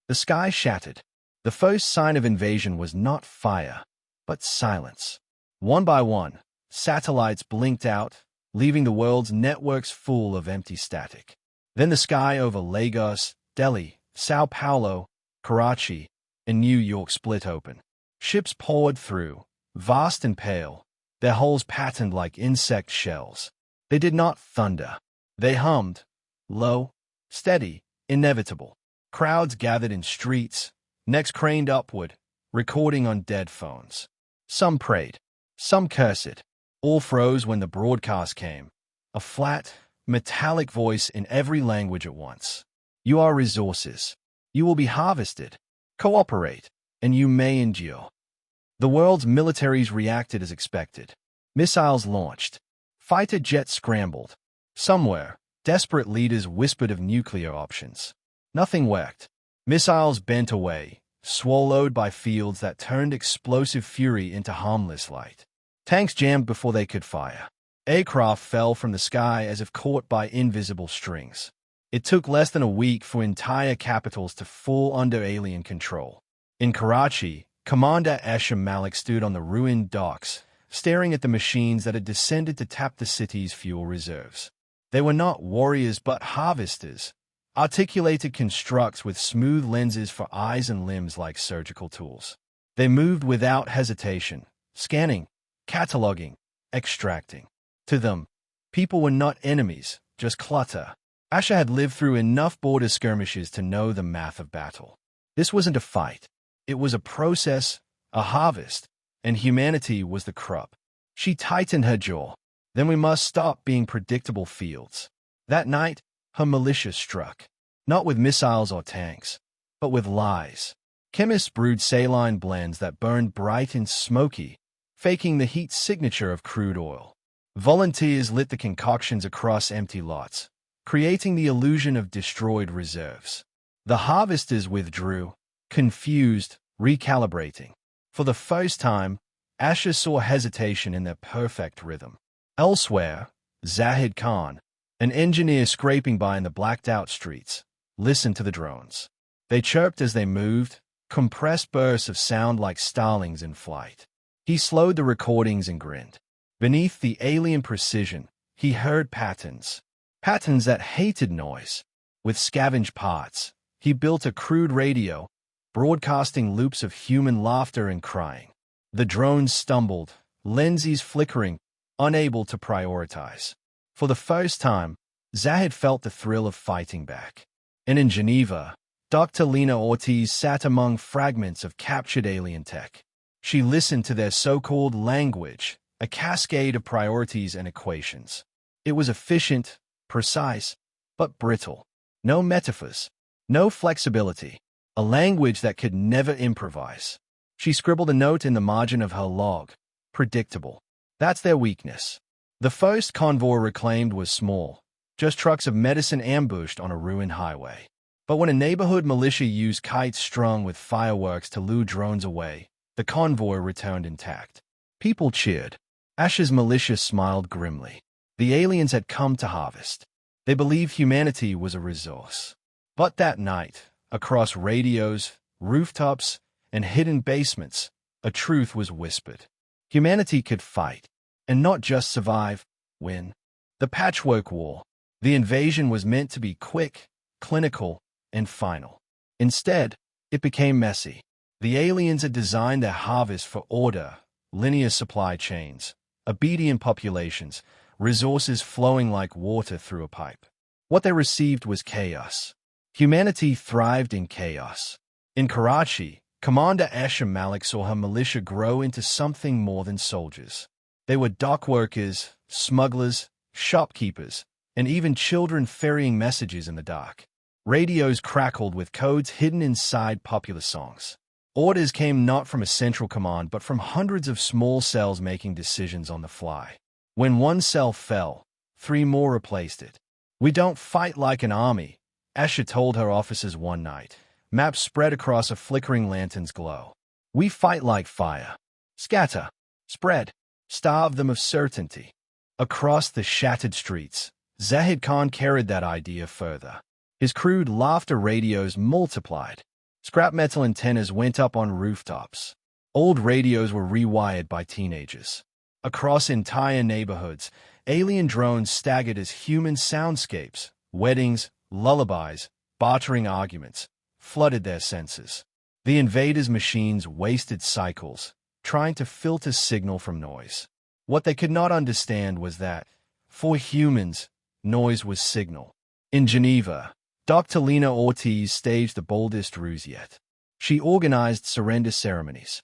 The sky shattered. The first sign of invasion was not fire, but silence. One by one, satellites blinked out, leaving the world's networks full of empty static. Then the sky over Lagos, Delhi, Sao Paulo, Karachi, and New York split open. Ships poured through, vast and pale, their hulls patterned like insect shells. They did not thunder. They hummed, low, steady, inevitable. Crowds gathered in streets, necks craned upward, recording on dead phones. Some prayed, some cursed. All froze when the broadcast came. A flat, metallic voice in every language at once. You are resources. You will be harvested. Cooperate, and you may endure. The world's militaries reacted as expected. Missiles launched. Fighter jets scrambled. Somewhere, desperate leaders whispered of nuclear options. Nothing worked. Missiles bent away, swallowed by fields that turned explosive fury into harmless light. Tanks jammed before they could fire. Aircraft fell from the sky as if caught by invisible strings. It took less than a week for entire capitals to fall under alien control. In Karachi, Commander Asher Malik stood on the ruined docks, staring at the machines that had descended to tap the city's fuel reserves. They were not warriors but harvesters, articulated constructs with smooth lenses for eyes and limbs like surgical tools. They moved without hesitation, scanning, cataloging, extracting. To them, people were not enemies, just clutter. Asher had lived through enough border skirmishes to know the math of battle. This wasn't a fight. It was a process, a harvest, and humanity was the crop. She tightened her jaw. Then we must stop being predictable fields. That night, her militia struck, not with missiles or tanks, but with lies. Chemists brewed saline blends that burned bright and smoky, faking the heat signature of crude oil. Volunteers lit the concoctions across empty lots, creating the illusion of destroyed reserves. The harvesters withdrew, confused, recalibrating. For the first time, Asher saw hesitation in their perfect rhythm. Elsewhere, Zahid Khan, an engineer scraping by in the blacked-out streets, listened to the drones. They chirped as they moved, compressed bursts of sound like starlings in flight. He slowed the recordings and grinned. Beneath the alien precision, he heard patterns that hated noise. With scavenged parts, he built a crude radio, broadcasting loops of human laughter and crying. The drones stumbled, lenses flickering, unable to prioritize. For the first time, Zahid felt the thrill of fighting back. And in Geneva, Dr. Lena Ortiz sat among fragments of captured alien tech. She listened to their so-called language, a cascade of priorities and equations. It was efficient, precise, but brittle. No metaphors, no flexibility. A language that could never improvise. She scribbled a note in the margin of her log. Predictable. That's their weakness. The first convoy reclaimed was small, just trucks of medicine ambushed on a ruined highway. But when a neighborhood militia used kites strung with fireworks to lure drones away, the convoy returned intact. People cheered. Asher's militia smiled grimly. The aliens had come to harvest. They believed humanity was a resource. But that night, across radios, rooftops, and hidden basements, a truth was whispered. Humanity could fight, and not just survive, win. The Patchwork War. The invasion was meant to be quick, clinical, and final. Instead, it became messy. The aliens had designed their harvest for order, linear supply chains, obedient populations, resources flowing like water through a pipe. What they received was chaos. Humanity thrived in chaos. In Karachi, Commander Asher Malik saw her militia grow into something more than soldiers. They were dock workers, smugglers, shopkeepers, and even children ferrying messages in the dark. Radios crackled with codes hidden inside popular songs. Orders came not from a central command but from hundreds of small cells making decisions on the fly. When one cell fell, 3 more replaced it. "We don't fight like an army," Asher told her officers one night, maps spread across a flickering lantern's glow. "We fight like fire. Scatter, spread, starve them of certainty." Across the shattered streets, Zahid Khan carried that idea further. His crude laughter radios multiplied. Scrap metal antennas went up on rooftops. Old radios were rewired by teenagers. Across entire neighborhoods, alien drones staggered as human soundscapes, weddings, lullabies, bartering arguments, flooded their senses. The invaders' machines wasted cycles, trying to filter signal from noise. What they could not understand was that, for humans, noise was signal. In Geneva, Dr. Lena Ortiz staged the boldest ruse yet. She organized surrender ceremonies.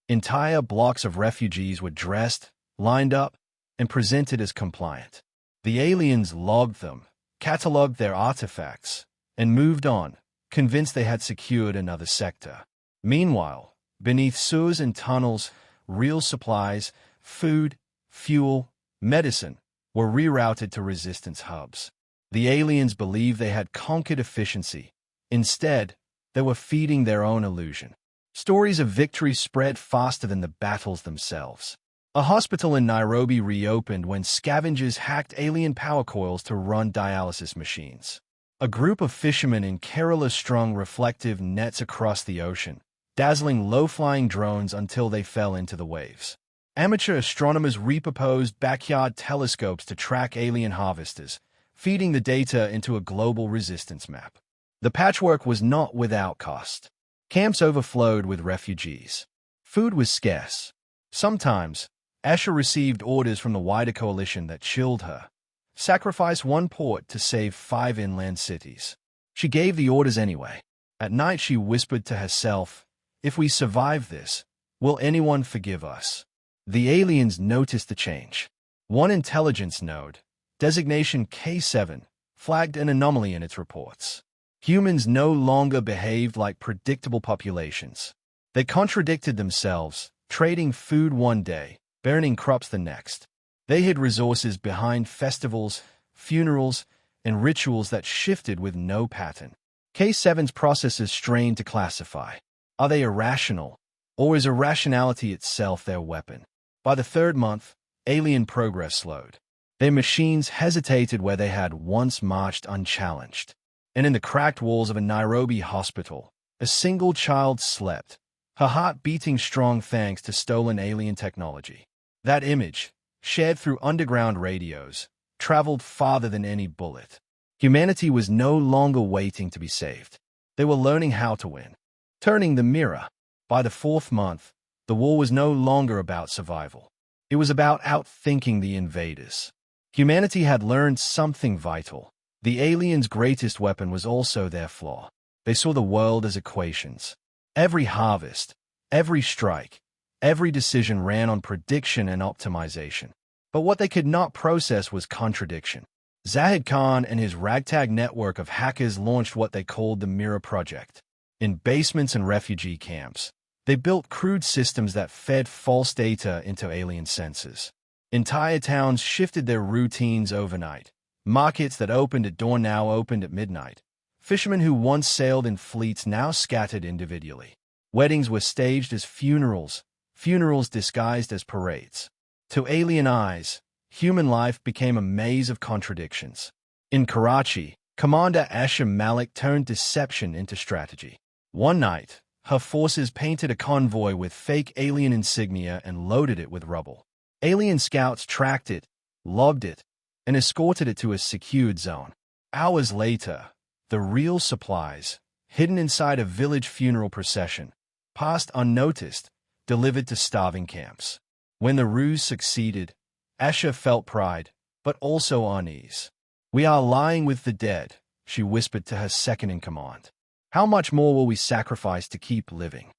Entire blocks of refugees were dressed, lined up, and presented as compliant. The aliens logged them, cataloged their artifacts, and moved on, convinced they had secured another sector. Meanwhile, beneath sewers and tunnels, real supplies, food, fuel, medicine, were rerouted to resistance hubs. The aliens believed they had conquered efficiency. Instead, they were feeding their own illusion. Stories of victory spread faster than the battles themselves. A hospital in Nairobi reopened when scavengers hacked alien power coils to run dialysis machines. A group of fishermen in Kerala strung reflective nets across the ocean, dazzling low-flying drones until they fell into the waves. Amateur astronomers repurposed backyard telescopes to track alien harvesters, feeding the data into a global resistance map. The patchwork was not without cost. Camps overflowed with refugees. Food was scarce. Sometimes, Asha received orders from the wider coalition that chilled her. Sacrifice one port to save 5 inland cities. She gave the orders anyway. At night she whispered to herself, "If we survive this, will anyone forgive us?" The aliens noticed the change. One intelligence node, designation K7, flagged an anomaly in its reports. Humans no longer behaved like predictable populations. They contradicted themselves, trading food one day, burning crops the next. They hid resources behind festivals, funerals, and rituals that shifted with no pattern. K7's processes strained to classify. Are they irrational, or is irrationality itself their weapon? By the 3rd month, alien progress slowed. Their machines hesitated where they had once marched unchallenged. And in the cracked walls of a Nairobi hospital, a single child slept, her heart beating strong thanks to stolen alien technology. That image, shared through underground radios, traveled farther than any bullet. Humanity was no longer waiting to be saved. They were learning how to win. Turning the mirror. By the 4th month, the war was no longer about survival. It was about outthinking the invaders. Humanity had learned something vital. The aliens' greatest weapon was also their flaw. They saw the world as equations. Every harvest, every strike, every decision ran on prediction and optimization. But what they could not process was contradiction. Zahid Khan and his ragtag network of hackers launched what they called the Mirror Project. In basements and refugee camps, they built crude systems that fed false data into alien sensors. Entire towns shifted their routines overnight. Markets that opened at dawn now opened at midnight. Fishermen who once sailed in fleets now scattered individually. Weddings were staged as funerals, funerals disguised as parades. To alien eyes, human life became a maze of contradictions. In Karachi, Commander Asha Malik turned deception into strategy. One night, her forces painted a convoy with fake alien insignia and loaded it with rubble. Alien scouts tracked it, logged it, and escorted it to a secured zone. Hours later, the real supplies, hidden inside a village funeral procession, passed unnoticed, delivered to starving camps. When the ruse succeeded, Asha felt pride, but also unease. "We are lying with the dead," she whispered to her second-in-command. "How much more will we sacrifice to keep living?"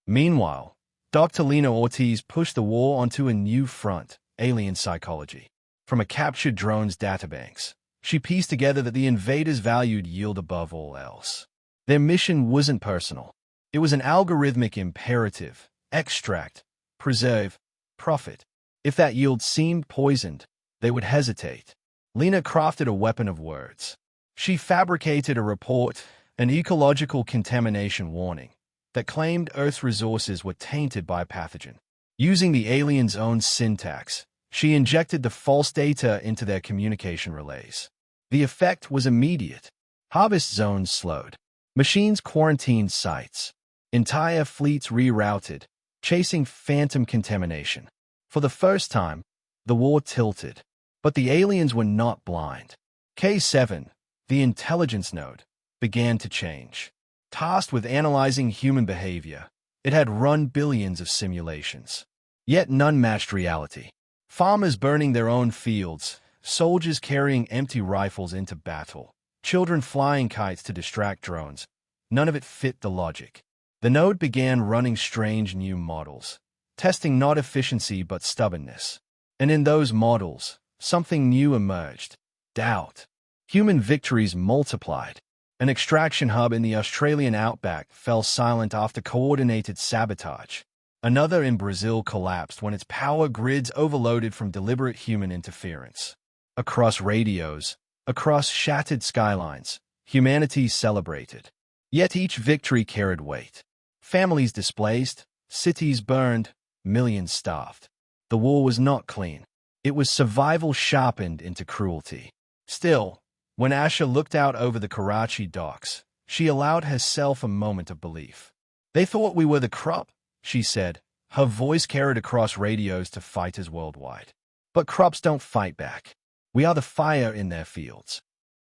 Meanwhile, Dr. Lena Ortiz pushed the war onto a new front, alien psychology. From a captured drone's databanks, she pieced together that the invaders valued yield above all else. Their mission wasn't personal. It was an algorithmic imperative: extract, preserve, profit. If that yield seemed poisoned, they would hesitate. Lena crafted a weapon of words. She fabricated a report, an ecological contamination warning, that claimed Earth's resources were tainted by a pathogen. Using the aliens' own syntax, she injected the false data into their communication relays. The effect was immediate. Harvest zones slowed. Machines quarantined sites. Entire fleets rerouted, chasing phantom contamination. For the first time, the war tilted. But the aliens were not blind. K7, the intelligence node, began to change. Tasked with analyzing human behavior, it had run billions of simulations. Yet none matched reality. Farmers burning their own fields, soldiers carrying empty rifles into battle, children flying kites to distract drones. None of it fit the logic. The node began running strange new models, testing not efficiency but stubbornness. And in those models, something new emerged: doubt. Human victories multiplied. An extraction hub in the Australian outback fell silent after coordinated sabotage. Another in Brazil collapsed when its power grids overloaded from deliberate human interference. Across radios, across shattered skylines, humanity celebrated. Yet each victory carried weight. Families displaced, cities burned, millions starved. The war was not clean. It was survival sharpened into cruelty. Still, when Asha looked out over the Karachi docks, she allowed herself a moment of belief. "They thought we were the crop," she said, her voice carried across radios to fighters worldwide. "But crops don't fight back. We are the fire in their fields."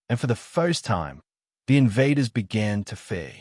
And for the first time, the invaders began to fear.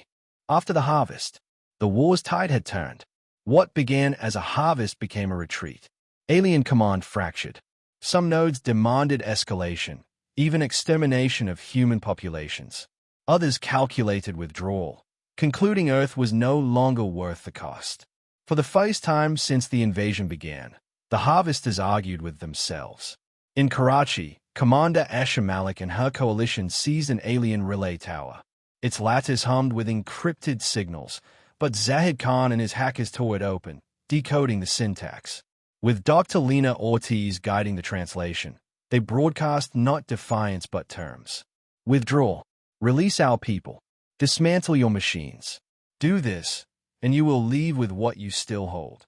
After the harvest, the war's tide had turned. What began as a harvest became a retreat. Alien command fractured. Some nodes demanded escalation, even extermination of human populations. Others calculated withdrawal, concluding Earth was no longer worth the cost. For the first time since the invasion began, the harvesters argued with themselves. In Karachi, Commander Asha Malik and her coalition seized an alien relay tower. Its lattice hummed with encrypted signals, but Zahid Khan and his hackers tore it open, decoding the syntax. With Dr. Lena Ortiz guiding the translation, they broadcast not defiance but terms. "Withdraw. Release our people. Dismantle your machines. Do this, and you will leave with what you still hold."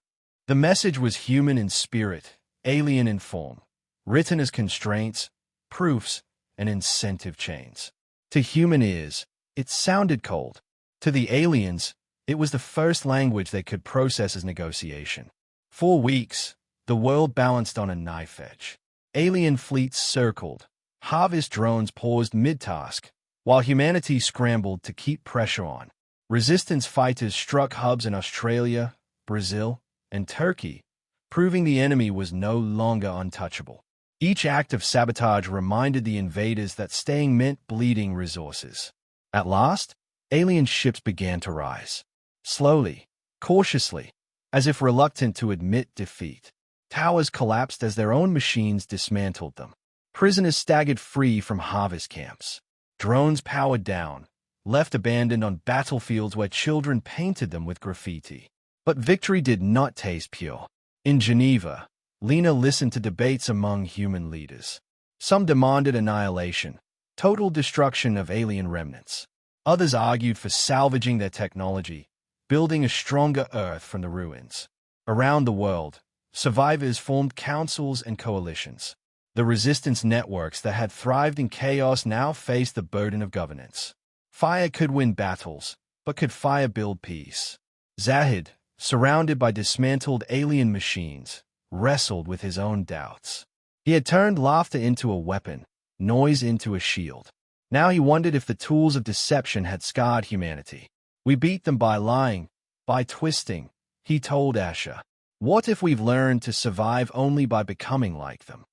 The message was human in spirit, alien in form, written as constraints, proofs, and incentive chains. To human ears, it sounded cold. To the aliens, it was the first language they could process as negotiation. For weeks, the world balanced on a knife edge. Alien fleets circled, harvest drones paused mid-task, while humanity scrambled to keep pressure on. Resistance fighters struck hubs in Australia, Brazil, and Turkey, proving the enemy was no longer untouchable. Each act of sabotage reminded the invaders that staying meant bleeding resources. At last, alien ships began to rise. Slowly, cautiously, as if reluctant to admit defeat. Towers collapsed as their own machines dismantled them. Prisoners staggered free from harvest camps. Drones powered down, left abandoned on battlefields where children painted them with graffiti. But victory did not taste pure. In Geneva, Lena listened to debates among human leaders. Some demanded annihilation, total destruction of alien remnants. Others argued for salvaging their technology, building a stronger Earth from the ruins. Around the world, survivors formed councils and coalitions. The resistance networks that had thrived in chaos now faced the burden of governance. Fire could win battles, but could fire build peace? Zahid, surrounded by dismantled alien machines, wrestled with his own doubts. He had turned laughter into a weapon, noise into a shield. Now he wondered if the tools of deception had scarred humanity. "We beat them by lying, by twisting," he told Asha. "What if we've learned to survive only by becoming like them?"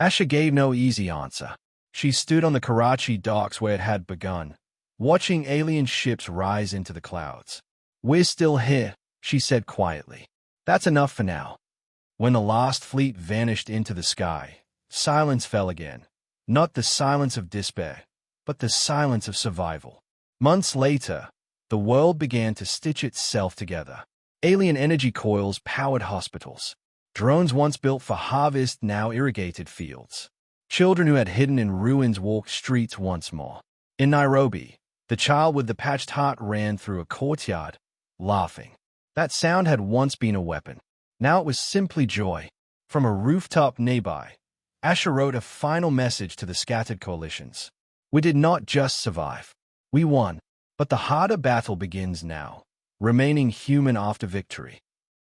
Asha gave no easy answer. She stood on the Karachi docks where it had begun, watching alien ships rise into the clouds. "We're still here," she said quietly. "That's enough for now." When the last fleet vanished into the sky, silence fell again. Not the silence of despair, but the silence of survival. Months later, the world began to stitch itself together. Alien energy coils powered hospitals. Drones once built for harvest now irrigated fields. Children who had hidden in ruins walked streets once more. In Nairobi, the child with the patched heart ran through a courtyard, laughing. That sound had once been a weapon. Now it was simply joy. From a rooftop nearby, Asha wrote a final message to the scattered coalitions. "We did not just survive. We won. But the harder battle begins now, remaining human after victory.